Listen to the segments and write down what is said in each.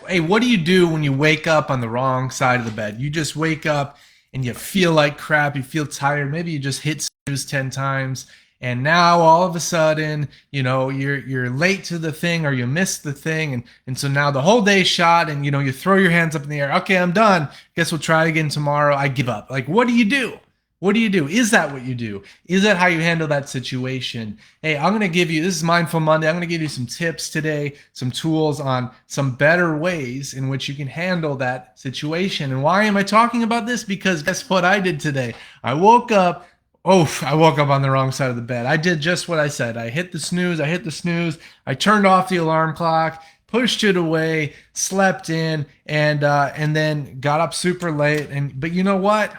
Hey, what do you do when you wake up on the wrong side of the bed? You just wake up and you feel like crap, you feel tired, maybe you just hit snooze 10 times, and now all of a sudden, you're late to the thing or you missed the thing, and so now the whole day's shot, and you throw your hands up in the air. Okay, I'm done. Guess we'll try again tomorrow. I give up. Like, what do you do? What do you do? Is that what you do? Is that how you handle that situation? Hey, I'm going to give you, this is Mindful Monday. I'm going to give you some tips today, some tools on some better ways in which you can handle that situation. And why am I talking about this? Because guess what I did today? I woke up. Oh, I woke up on the wrong side of the bed. I did just what I said. I hit the snooze. I hit the snooze. I turned off the alarm clock, pushed it away, slept in, and then got up super late. But you know what?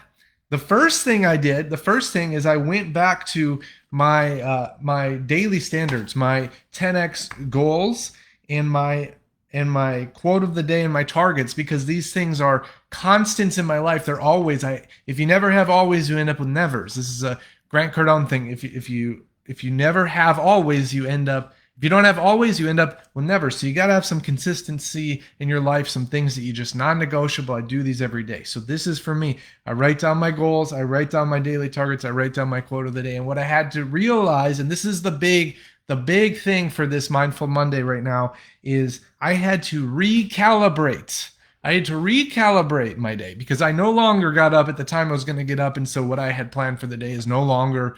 The first thing is I went back to my daily standards, my 10x goals, and my quote of the day and my targets, because these things are constants in my life. They're always. If you never have always, you end up with nevers. This is a Grant Cardone thing. If you never have always, you end up. If you don't have always, you end up with never. So you got to have some consistency in your life, some things that you just non-negotiable. I do these every day. So this is for me. I write down my goals. I write down my daily targets. I write down my quote of the day. And what I had to realize, and this is the big thing for this Mindful Monday right now, is I had to recalibrate. I had to recalibrate my day because I no longer got up at the time I was going to get up. And so what I had planned for the day is no longer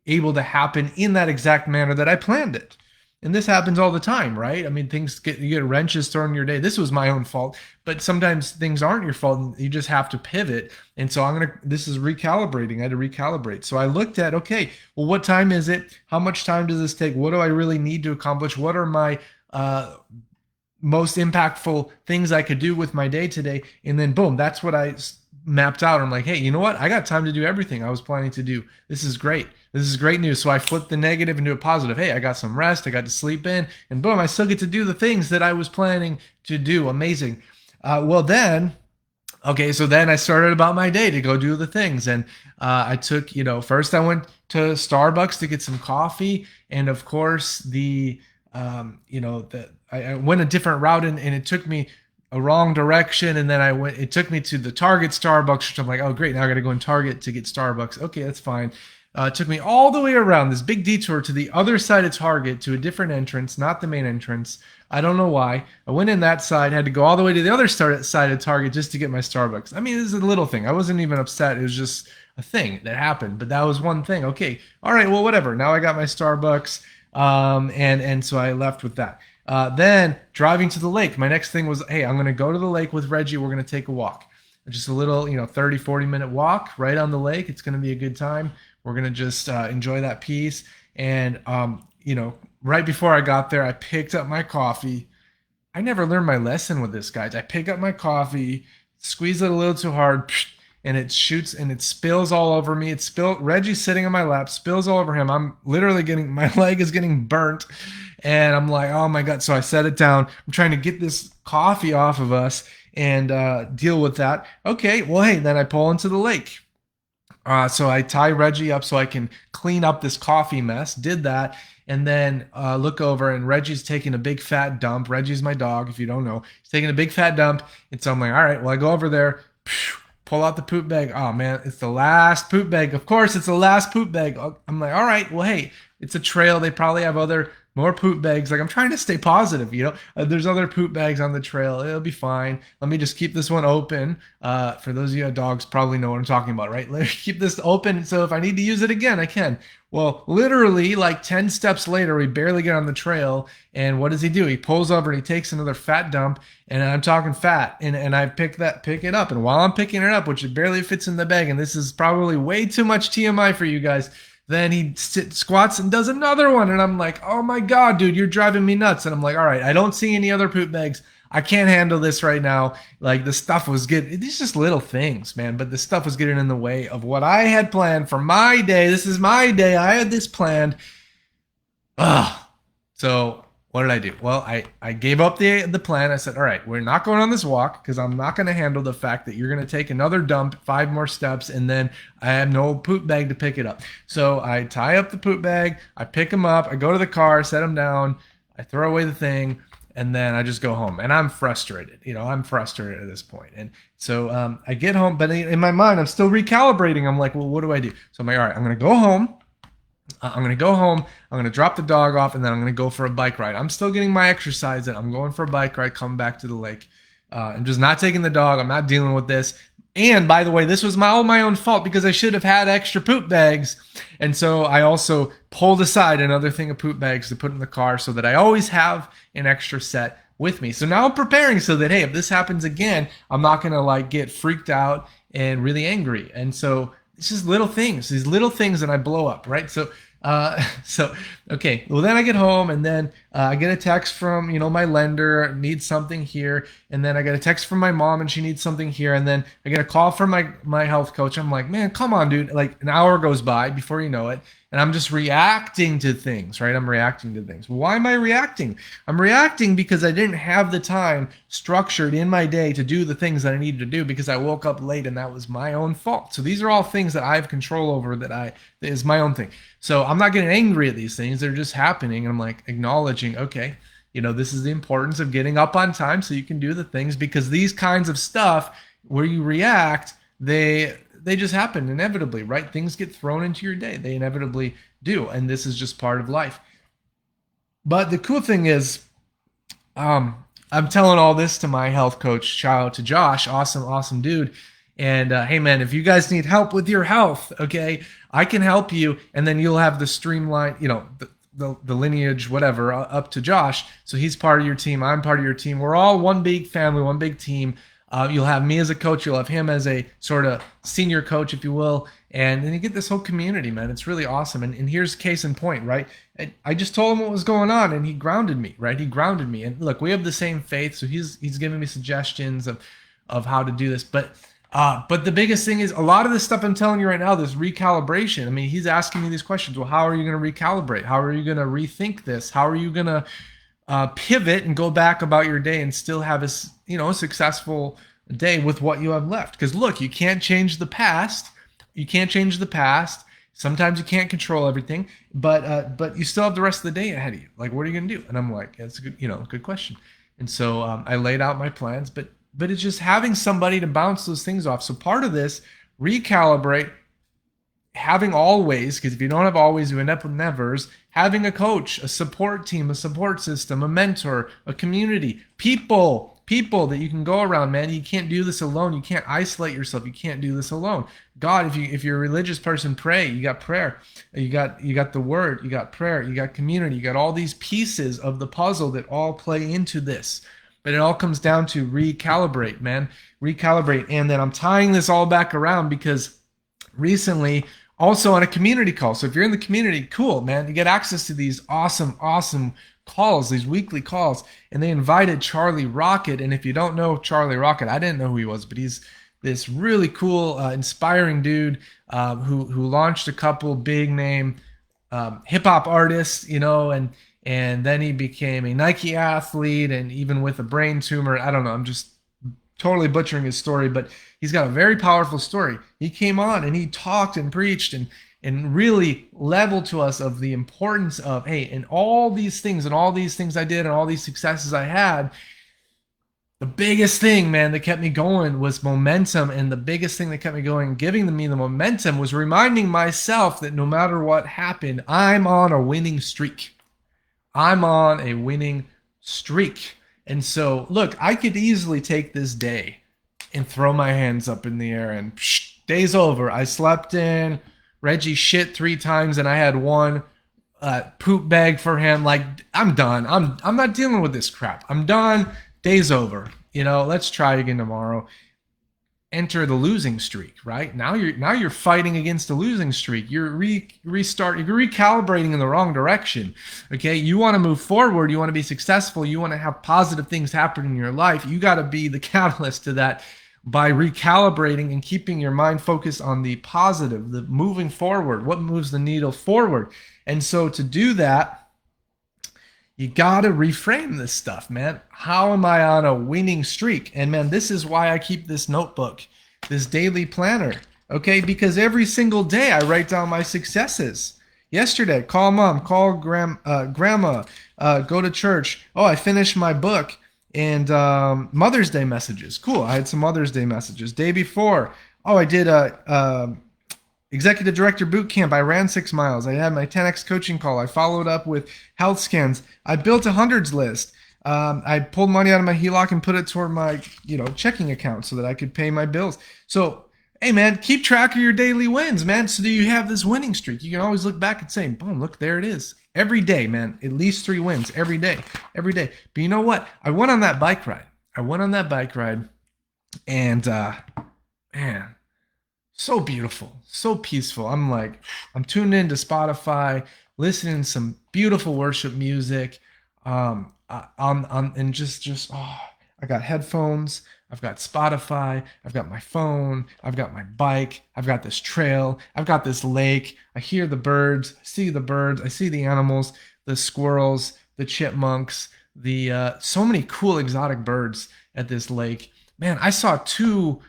able to happen in that exact manner that I planned it. And this happens all the time, right? I mean, you get wrenches thrown in your day. This was my own fault, but sometimes things aren't your fault and you just have to pivot. And so this is recalibrating. I had to recalibrate. So I looked at, okay, well, what time is it? How much time does this take? What do I really need to accomplish? What are my most impactful things I could do with my day today? And then boom, that's what I mapped out. I'm like, hey, you know what? I got time to do everything I was planning to do. This is great. This is great news. So I flipped the negative into a positive. Hey, I got some rest. I got to sleep in, and boom, I still get to do the things that I was planning to do. Amazing. Okay, so then I started about my day to go do the things, and I took, first I went to Starbucks to get some coffee, and of course I went a different route, and it took me a wrong direction, and then it took me to the Target Starbucks, which I'm like, oh great, now I got to go in Target to get Starbucks. Okay, that's fine. It took me all the way around this big detour to the other side of Target, to a different entrance, not the main entrance. I don't know why. I went in that side, had to go all the way to the other side of Target just to get my Starbucks. I mean, this is a little thing. I wasn't even upset. It was just a thing that happened. But that was one thing. Okay, all right, well, whatever. Now I got my Starbucks, and so I left with that. Then driving to the lake. My next thing was, hey, I'm going to go to the lake with Reggie. We're going to take a walk. Just a little, 30, 40-minute walk right on the lake. It's going to be a good time. We're going to just enjoy that peace. And, right before I got there, I picked up my coffee. I never learned my lesson with this, guys. I pick up my coffee, squeeze it a little too hard, and it shoots and it spills all over me. Reggie's sitting on my lap, spills all over him. I'm literally my leg is getting burnt. And I'm like, oh my God. So I set it down. I'm trying to get this coffee off of us and deal with that. Okay, well, hey, then I pull into the lake. So I tie Reggie up so I can clean up this coffee mess. Did that, and then look over, and Reggie's taking a big fat dump. Reggie's my dog, if you don't know. He's taking a big fat dump, and so I'm like, all right, well, I go over there, pull out the poop bag. Oh man, it's the last poop bag. Of course, it's the last poop bag. I'm like, all right, well, hey, it's a trail. They probably have more poop bags. Like, I'm trying to stay positive, there's other poop bags on the trail. It'll be fine. Let me just keep this one open. For those of you who have dogs, probably know what I'm talking about, right? Let me keep this open, so if I need to use it again, I can. Well, literally like 10 steps later, we barely get on the trail, and what does he do? He pulls over and he takes another fat dump, and I'm talking fat, and I pick it up, and while I'm picking it up, which it barely fits in the bag, and this is probably way too much TMI for you guys, then he squats and does another one. And I'm like, oh my God, dude, you're driving me nuts. And I'm like, all right, I don't see any other poop bags. I can't handle this right now. Like, the stuff was getting, these just little things, man. But the stuff was getting in the way of what I had planned for my day. This is my day. I had this planned. So what did I do? Well, I gave up the plan. I said, all right, we're not going on this walk because I'm not going to handle the fact that you're going to take another dump, 5 more steps, and then I have no poop bag to pick it up. So I tie up the poop bag, I pick them up, I go to the car, set them down, I throw away the thing, and then I just go home, and I'm frustrated. I'm frustrated at this point. And so I get home, but in my mind, I'm still recalibrating. I'm like, well, what do I do? So I'm like, all right, I'm going to go home. I'm going to go home. I'm going to drop the dog off, and then I'm going to go for a bike ride. I'm still getting my exercise in. I'm going for a bike ride, come back to the lake. I'm just not taking the dog. I'm not dealing with this. And by the way, this was all my own fault because I should have had extra poop bags. And so I also pulled aside another thing of poop bags to put in the car so that I always have an extra set with me. So now I'm preparing so that, hey, if this happens again, I'm not going to like get freaked out and really angry. And so it's just little things, these little things that I blow up, right? So okay. Well, then I get home, and then I get a text from, my lender needs something here. And then I get a text from my mom, and she needs something here. And then I get a call from my health coach. I'm like, man, come on, dude. Like an hour goes by before you know it. And I'm just reacting to things, right? I'm reacting to things. Why am I reacting? I'm reacting because I didn't have the time structured in my day to do the things that I needed to do because I woke up late, and that was my own fault. So these are all things that I have control over that is my own thing. So I'm not getting angry at these things. They're just happening. And I'm like acknowledging, okay, this is the importance of getting up on time so you can do the things, because these kinds of stuff where you react, they just happen inevitably, right? Things get thrown into your day. They inevitably do. And this is just part of life. But the cool thing is, I'm telling all this to my health coach. Shout out to Josh. Awesome dude. And hey, man, if you guys need help with your health, okay, I can help you. And then you'll have the streamline, the lineage, whatever, up to Josh. So he's part of your team. I'm part of your team. We're all one big family, one big team. You'll have me as a coach. You'll have him as a sort of senior coach, if you will. And then you get this whole community, man. It's really awesome. And here's case in point, right? I just told him what was going on, and he grounded me, right? He grounded me. And look, we have the same faith, so he's giving me suggestions of how to do this. But the biggest thing is a lot of this stuff I'm telling you right now, this recalibration. I mean, he's asking me these questions. Well, how are you going to recalibrate? How are you going to rethink this? How are you going to pivot and go back about your day and still have a successful day with what you have left? Because look, you can't change the past. You can't change the past. Sometimes you can't control everything, but you still have the rest of the day ahead of you. Like, what are you going to do? And I'm like, that's a good question. And so I laid out my plans, but it's just having somebody to bounce those things off. So part of this, recalibrate, having always, because if you don't have always, you end up with nevers, having a coach, a support team, a support system, a mentor, a community, people that you can go around, man. You can't do this alone. You can't isolate yourself. You can't do this alone. God, if you're a religious person, pray. You got prayer. You got the word. You got prayer. You got community. You got all these pieces of the puzzle that all play into this. But it all comes down to recalibrate, man. Recalibrate. And then I'm tying this all back around because recently, also on a community call. So if you're in the community, cool, man. You get access to these awesome calls, these weekly calls. And they invited Charlie Rocket. And if you don't know Charlie Rocket, I didn't know who he was, but he's this really cool, inspiring dude who launched a couple big name hip hop artists, and then he became a Nike athlete, and even with a brain tumor. I don't know. I'm just totally butchering his story, but he's got a very powerful story. He came on and he talked and preached and really leveled to us of the importance of, hey, and all these things I did and all these successes I had, the biggest thing, man, that kept me going was momentum. And the biggest thing that kept me going, giving me the momentum, was reminding myself that no matter what happened, I'm on a winning streak. I'm on a winning streak. And so, look, I could easily take this day and throw my hands up in the air and day's over. I slept in. Reggie shit 3 times and I had one poop bag for him. Like, I'm done. I'm not dealing with this crap. I'm done. Day's over. Let's try again tomorrow. Enter the losing streak, right? Now you're fighting against a losing streak. You're recalibrating in the wrong direction. Okay, you want to move forward, you want to be successful, you want to have positive things happen in your life. You got to be the catalyst to that by recalibrating and keeping your mind focused on the positive, the moving forward, what moves the needle forward. And so to do that, you got to reframe this stuff, man. How am I on a winning streak? And man, this is why I keep this notebook, this daily planner, okay? Because every single day I write down my successes. Yesterday, call mom, call grandma, go to church. Oh, I finished my book. And Mother's Day messages. Cool. I had some Mother's Day messages. Day before, oh, I did a executive director boot camp. I ran 6 miles. I had my 10x coaching call. I followed up with health scans. I built a hundreds list. I pulled money out of my HELOC and put it toward my, checking account so that I could pay my bills. So, hey man, keep track of your daily wins, man. So that you have this winning streak. You can always look back and say, boom, look, there it is. Every day, man, at least 3 wins every day, every day. But you know what? I went on that bike ride. And man, so beautiful, so peaceful. I'm tuned into Spotify, listening to some beautiful worship music. And just I got headphones, I've got Spotify, I've got my phone, I've got my bike, I've got this trail, I've got this lake. I hear the birds, I see the birds, I see the animals, the squirrels, the chipmunks, the so many cool exotic birds at this lake. Man, I saw two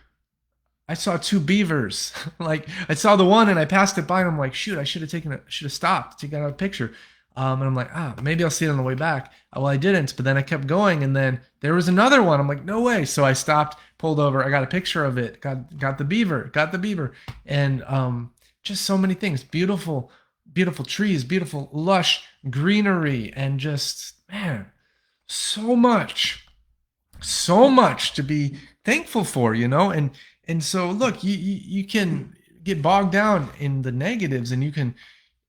beavers. Like I saw the one and I passed it by and I'm like, shoot, I should have stopped, taken out a picture. And I'm like, maybe I'll see it on the way back. Well, I didn't, but then I kept going and then there was another one. I'm like, no way. So I stopped, pulled over. I got a picture of it. Got the beaver. And just so many things. Beautiful, beautiful trees, beautiful lush greenery, and just, man, so much to be thankful for, and so look, you can get bogged down in the negatives, and you can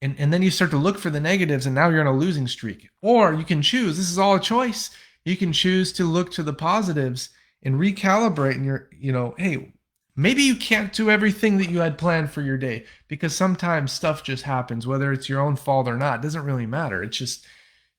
and then you start to look for the negatives, and now you're on a losing streak. Or you can choose, this is all a choice, you can choose to look to the positives and recalibrate, and hey, maybe you can't do everything that you had planned for your day, because sometimes stuff just happens, whether it's your own fault or not, it doesn't really matter. It's just,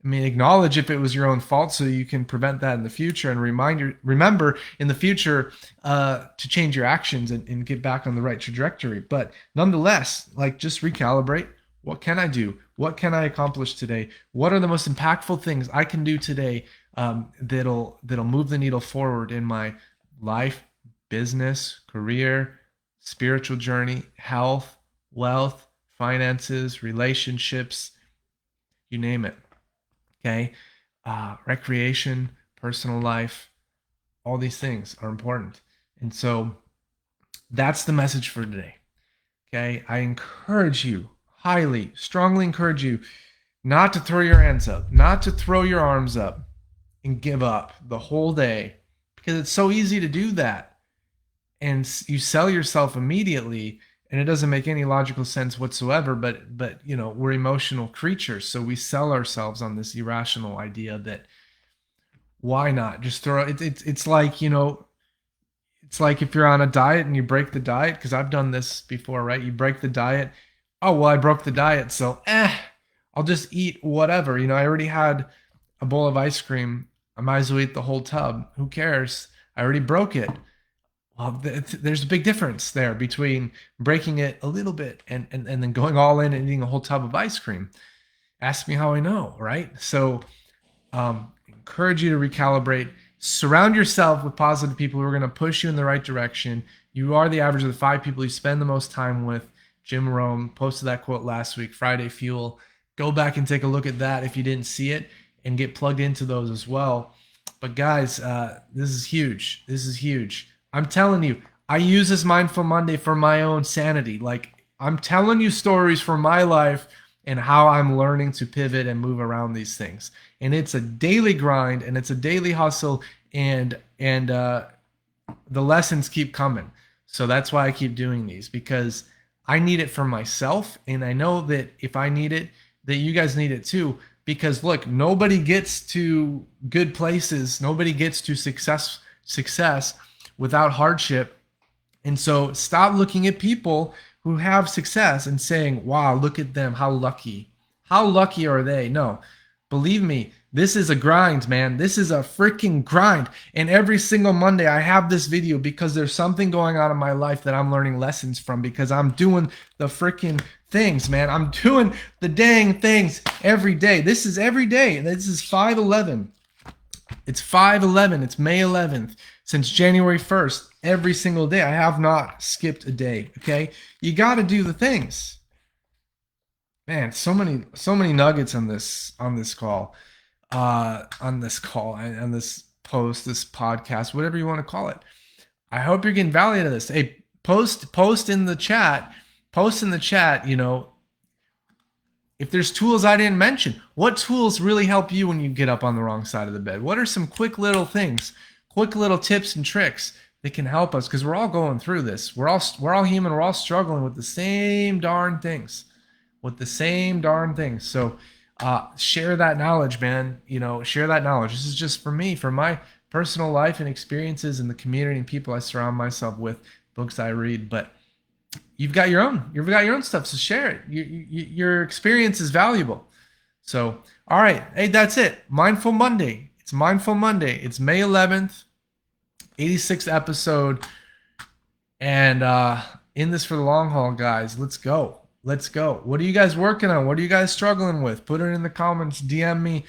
acknowledge if it was your own fault so you can prevent that in the future, and remember in the future to change your actions and get back on the right trajectory. But nonetheless, just recalibrate. What can I do? What can I accomplish today? What are the most impactful things I can do today that'll move the needle forward in my life, business, career, spiritual journey, health, wealth, finances, relationships, you name it. Okay, recreation, personal life, all these things are important. And so that's the message for today. Okay, I encourage you, highly, strongly encourage you, not to throw your hands up, not to throw your arms up and give up the whole day, because it's so easy to do that. And you sell yourself immediately, and it doesn't make any logical sense whatsoever, but we're emotional creatures, so we sell ourselves on this irrational idea that why not just throw it. It's like, it's like if you're on a diet and you break the diet, because I've done this before, right? You break the diet. Oh, well, I broke the diet, so I'll just eat whatever. I already had a bowl of ice cream, I might as well eat the whole tub. Who cares? I already broke it. Well, there's a big difference there between breaking it a little bit and then going all in and eating a whole tub of ice cream. Ask me how I know, right? So encourage you to recalibrate. Surround yourself with positive people who are going to push you in the right direction. You are the average of the 5 people you spend the most time with. Jim Rome posted that quote last week, Friday Fuel. Go back and take a look at that if you didn't see it, and get plugged into those as well. But guys, this is huge. This is huge. I'm telling you, I use this Mindful Monday for my own sanity. I'm telling you stories from my life and how I'm learning to pivot and move around these things. And it's a daily grind, and it's a daily hustle, and the lessons keep coming. So that's why I keep doing these, because I need it for myself, and I know that if I need it, that you guys need it too. Because look, nobody gets to good places, nobody gets to success without hardship. And so stop looking at people who have success and saying, wow, look at them, how lucky. How lucky are they? No, believe me, this is a grind, man. This is a freaking grind. And every single Monday I have this video because there's something going on in my life that I'm learning lessons from, because I'm doing the freaking things, man. I'm doing the dang things every day. This is every day. This is 5/11. It's 5/11. It's May 11th. Since January 1st, every single day. I have not skipped a day, okay? You got to do the things. Man, so many nuggets on this call, on this post, this podcast, whatever you want to call it. I hope you're getting value out of this. Hey, post in the chat, you know, if there's tools I didn't mention. What tools really help you when you get up on the wrong side of the bed? What are some quick little things, quick little tips and tricks that can help us? Because we're all going through this. We're all human. We're all struggling with the same darn things, So share that knowledge, man. You know, share that knowledge. This is just for me, for my personal life and experiences in the community and people I surround myself with, books I read. But you've got your own stuff, so share it. Your experience is valuable. So, all right, hey, that's it. Mindful Monday. It's Mindful Monday. It's May 11th, 86th episode, and in this for the long haul, guys. Let's go. Let's go. What are you guys working on? What are you guys struggling with? Put it in the comments. DM me.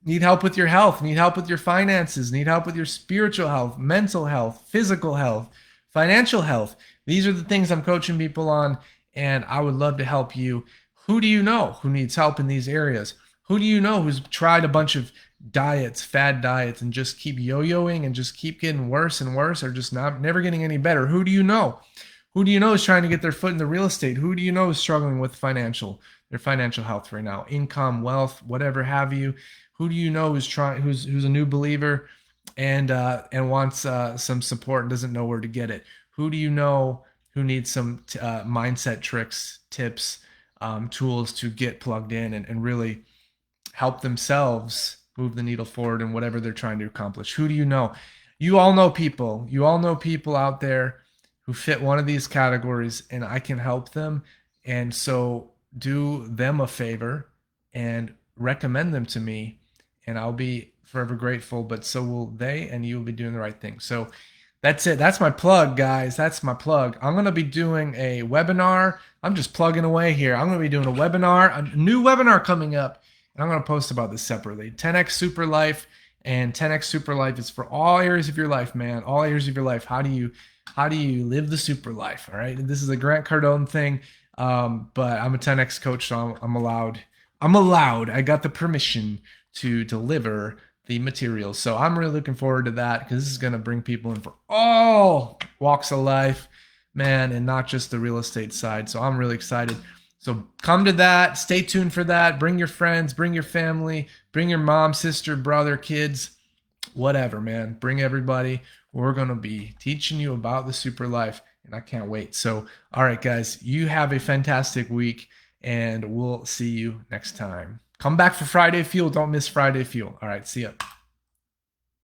Need help with your health? Need help with your finances? Need help with your spiritual health, mental health, physical health, financial health? These are the things I'm coaching people on, and I would love to help you. Who do you know who needs help in these areas? Who do you know who's tried a bunch of diets, fad diets, and just keep yo-yoing and just keep getting worse and worse, or just never getting any better? Who do you know? Who do you know is trying to get their foot in the real estate? Who do you know is struggling with their financial health right now, income, wealth, whatever have you? Who do you know who's who's a new believer and wants some support and doesn't know where to get it? Who do you know who needs some mindset tricks, tips, tools to get plugged in and really help themselves move the needle forward in whatever they're trying to accomplish? Who do you know? You all know people. You all know people out there who fit one of these categories, and I can help them. And so do them a favor and recommend them to me, and I'll be forever grateful, but so will they, and you will be doing the right thing. So that's it. That's my plug, guys. That's my plug. I'm going to be doing a webinar. I'm just plugging away here. I'm going to be doing a webinar, a new webinar coming up, and I'm going to post about this separately. 10x Super Life, and 10x Super Life is for all areas of your life, man. All areas of your life. How do you live the super life? All right. And this is a Grant Cardone thing, but I'm a 10x coach, so I'm allowed. I got the permission to deliver the materials. So I'm really looking forward to that, because this is going to bring people in for all walks of life, man, and not just the real estate side. So I'm really excited. So come to that. Stay tuned for that. Bring your friends, bring your family, bring your mom, sister, brother, kids, whatever, man. Bring everybody. We're going to be teaching you about the super life, and I can't wait. So, all right, guys, you have a fantastic week, and we'll see you next time. Come back for Friday Fuel. Don't miss Friday Fuel. All right, see ya.